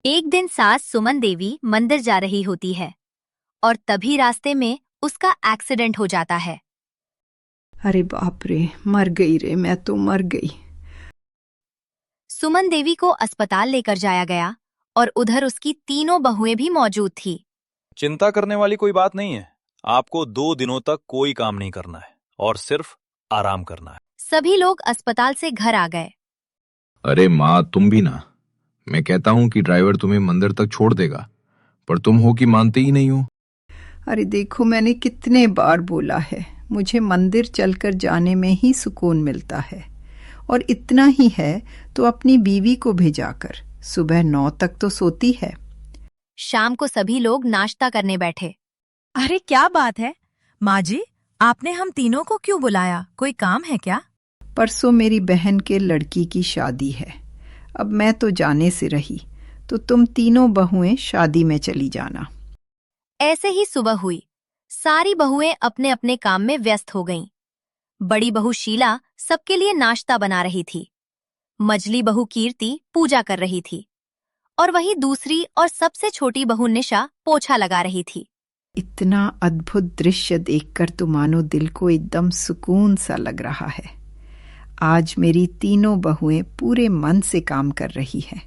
एक दिन सास सुमन देवी मंदिर जा रही होती है और तभी रास्ते में उसका एक्सीडेंट हो जाता है। अरे बाप रे, मर गई रे, मैं तो मर गई। सुमन देवी को अस्पताल लेकर जाया गया और उधर उसकी तीनों बहुएं भी मौजूद थी। चिंता करने वाली कोई बात नहीं है। आपको 2 दिनों तक कोई काम नहीं करना है और सिर्फ आराम करना है। सभी लोग अस्पताल से घर आ गए। अरे माँ, तुम भी ना। मैं कहता हूँ कि ड्राइवर तुम्हें मंदिर तक छोड़ देगा, पर तुम हो कि मानते ही नहीं हो। अरे देखो, मैंने कितने बार बोला है, मुझे मंदिर चलकर जाने में ही सुकून मिलता है। और इतना ही है तो अपनी बीवी को भेजाकर सुबह 9 तक तो सोती है। शाम को सभी लोग नाश्ता करने बैठे। अरे क्या बात है माँ जी, आपने हम तीनों को क्यों बुलाया? कोई काम है क्या? परसों मेरी बहन के लड़की की शादी है। अब मैं तो जाने से रही, तो तुम तीनों बहुएं शादी में चली जाना। ऐसे ही सुबह हुई। सारी बहुएं अपने अपने काम में व्यस्त हो गईं। बड़ी बहू शीला सबके लिए नाश्ता बना रही थी। मझली बहू कीर्ति पूजा कर रही थी और वही दूसरी और सबसे छोटी बहू निशा पोछा लगा रही थी। इतना अद्भुत दृश्य देखकर तो मानो दिल को एकदम सुकून सा लग रहा है। आज मेरी तीनों बहुएं पूरे मन से काम कर रही हैं।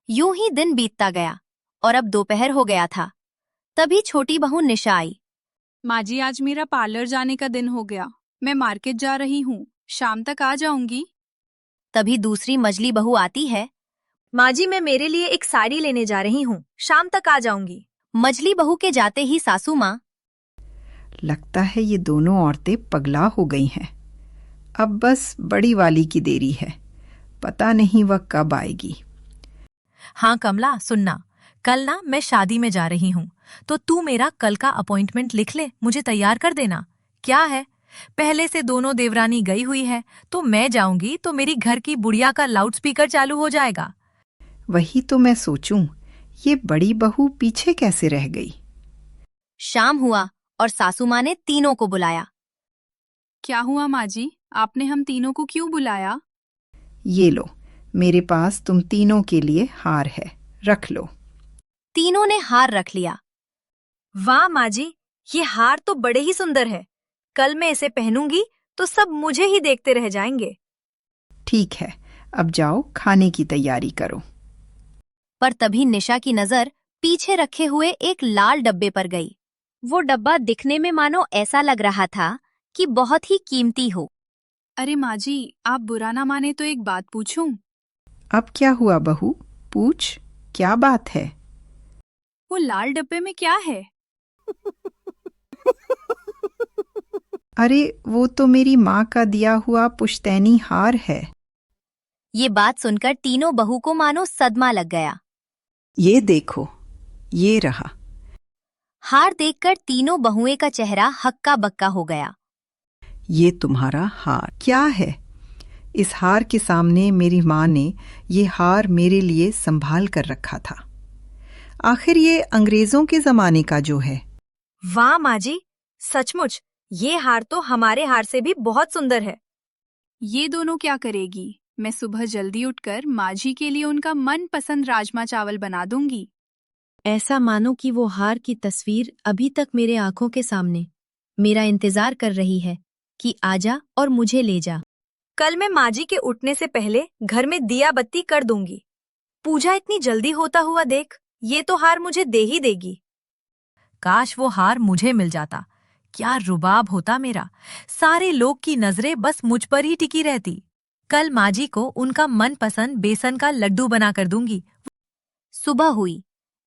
यूं ही दिन बीतता गया और अब दोपहर हो गया था। तभी छोटी बहू निशा आई। माँ जी, आज मेरा पार्लर जाने का दिन हो गया। मैं मार्केट जा रही हूँ, शाम तक आ जाऊंगी। तभी दूसरी मझली बहू आती है। माँ जी, मैं मेरे लिए एक साड़ी लेने जा रही हूँ, शाम तक आ जाऊंगी। मझली बहू के जाते ही सासू माँ, लगता है ये दोनों औरतें पगला हो गई हैं। अब बस बड़ी वाली की देरी है, पता नहीं वह कब आएगी। हाँ कमला, सुनना, कल ना मैं शादी में जा रही हूँ, तो तू मेरा कल का अपॉइंटमेंट लिख ले, मुझे तैयार कर देना। क्या है, पहले से दोनों देवरानी गई हुई है, तो मैं जाऊंगी तो मेरी घर की बुढ़िया का लाउडस्पीकर चालू हो जाएगा। वही तो मैं सोचूं, ये बड़ी बहू पीछे कैसे रह गई। शाम हुआ और सासू माँ ने तीनों को बुलाया। क्या हुआ माँ जी, आपने हम तीनों को क्यों बुलाया? ये लो, मेरे पास तुम तीनों के लिए हार है, रख लो। तीनों ने हार रख लिया। वाह माँ जी, ये हार तो बड़े ही सुंदर है। कल मैं इसे पहनूंगी तो सब मुझे ही देखते रह जाएंगे। ठीक है, अब जाओ खाने की तैयारी करो। पर तभी निशा की नजर पीछे रखे हुए एक लाल डब्बे पर गई। वो डब्बा दिखने में मानो ऐसा लग रहा था कि बहुत ही कीमती हो। अरे माँ जी, आप बुरा ना माने तो एक बात पूछूं? अब क्या हुआ बहू, पूछ, क्या बात है। वो लाल डब्बे में क्या है? अरे वो तो मेरी माँ का दिया हुआ पुश्तैनी हार है। ये बात सुनकर तीनों बहू को मानो सदमा लग गया। ये देखो, ये रहा। हार देखकर तीनों बहुएं का चेहरा हक्का बक्का हो गया। ये तुम्हारा हार क्या है? इस हार के सामने मेरी माँ ने ये हार मेरे लिए संभाल कर रखा था। आखिर ये अंग्रेजों के जमाने का जो है। वाह माँ जी, सचमुच ये हार तो हमारे हार से भी बहुत सुंदर है। ये दोनों क्या करेगी? मैं सुबह जल्दी उठकर माँ जी के लिए उनका मनपसंद राजमा चावल बना दूंगी। ऐसा मानो कि वो हार की तस्वीर अभी तक मेरे आंखों के सामने मेरा इंतजार कर रही है कि आजा और मुझे ले जा। कल मैं माँ जी के उठने से पहले घर में दिया बत्ती कर दूंगी। पूजा इतनी जल्दी होता हुआ देख, ये तो हार मुझे दे ही देगी। काश वो हार मुझे मिल जाता, क्या रुबाब होता मेरा। सारे लोग की नजरें बस मुझ पर ही टिकी रहती। कल माँ जी को उनका मनपसंद बेसन का लड्डू बना कर दूंगी। सुबह हुई।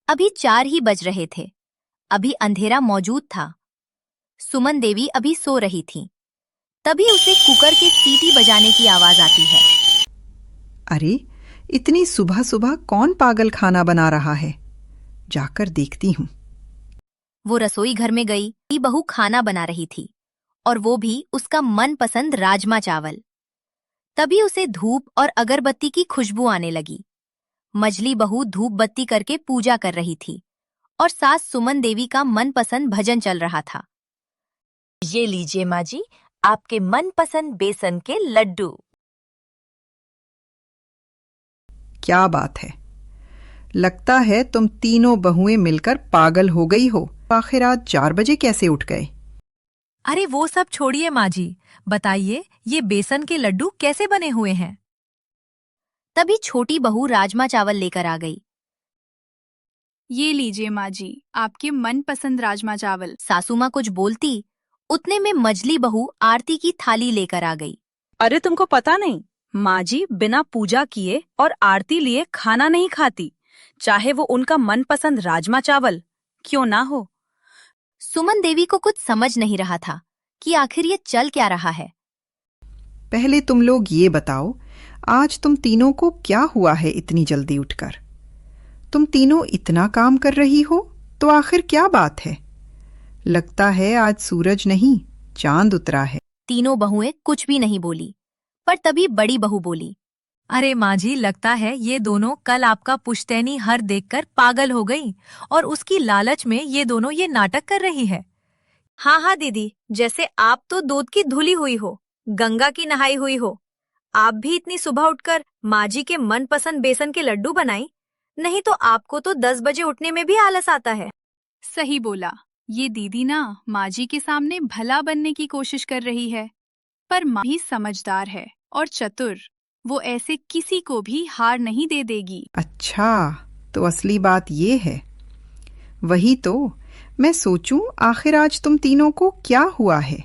अभी 4 ही बज रहे थे। अभी अंधेरा मौजूद था। सुमन देवी अभी सो रही थी। तभी उसे कुकर के सीटी बजाने की आवाज आती है। अरे, इतनी सुबह सुबह कौन पागल खाना बना रहा है? जाकर देखती हूँ। वो रसोई घर में गई। बहू खाना बना रही थी और वो भी उसका मनपसंद राजमा चावल। तभी उसे धूप और अगरबत्ती की खुशबू आने लगी। मझली बहू धूप बत्ती करके पूजा कर रही थी और सास सुमन देवी का मनपसंद भजन चल रहा था। ये लीजिए माँ जी, आपके मनपसंद बेसन के लड्डू। क्या बात है, लगता है तुम तीनों बहुएं मिलकर पागल हो गई हो। आखिर आज 4 बजे कैसे उठ गए? अरे वो सब छोड़िए माँ जी, बताइए ये बेसन के लड्डू कैसे बने हुए हैं? तभी छोटी बहू राजमा चावल लेकर आ गई। ये लीजिए माँ जी, आपके मनपसंद राजमा चावल। सासू माँ कुछ बोलती, उतने में मजली बहू आरती की थाली लेकर आ गई। अरे तुमको पता नहीं, माँ जी बिना पूजा किए और आरती लिए खाना नहीं खाती, चाहे वो उनका मनपसंद राजमा चावल क्यों ना हो। सुमन देवी को कुछ समझ नहीं रहा था कि आखिर ये चल क्या रहा है। पहले तुम लोग ये बताओ, आज तुम तीनों को क्या हुआ है इतनी जल्दी उठकर? तुम तीनों इतना काम कर रही हो तो आखिर क्या बात है? लगता है आज सूरज नहीं चांद उतरा है। तीनों बहुएं कुछ भी नहीं बोली, पर तभी बड़ी बहू बोली। अरे माँ जी, लगता है ये दोनों कल आपका पुश्तैनी हर देखकर पागल हो गई और उसकी लालच में ये दोनों ये नाटक कर रही है। हाँ हाँ दीदी, जैसे आप तो दूध की धुली हुई हो, गंगा की नहाई हुई हो। आप भी इतनी सुबह उठकर माँ जी के मनपसंद बेसन के लड्डू बनाई, नहीं तो आपको तो 10 बजे उठने में भी आलस आता है। सही बोला, ये दीदी ना माँ जी के सामने भला बनने की कोशिश कर रही है, पर माँ भी समझदार है और चतुर, वो ऐसे किसी को भी हार नहीं दे देगी। अच्छा, तो असली बात ये है। वही तो मैं सोचूं, आखिर आज तुम तीनों को क्या हुआ है?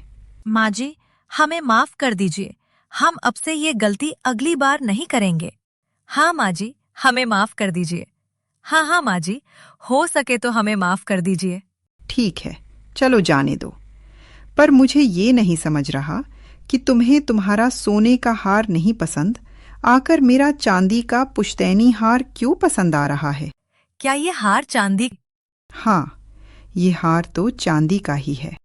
माँ जी, हमें माफ कर दीजिए, हम अब से ये गलती अगली बार नहीं करेंगे। हाँ माँ जी, हमें माफ कर दीजिए। हाँ हाँ माँ जी, हो सके तो हमें माफ कर दीजिए। ठीक है, चलो जाने दो। पर मुझे ये नहीं समझ रहा कि तुम्हें तुम्हारा सोने का हार नहीं पसंद, आकर मेरा चांदी का पुश्तैनी हार क्यों पसंद आ रहा है? क्या ये हार चांदी? हाँ, ये हार तो चांदी का ही है।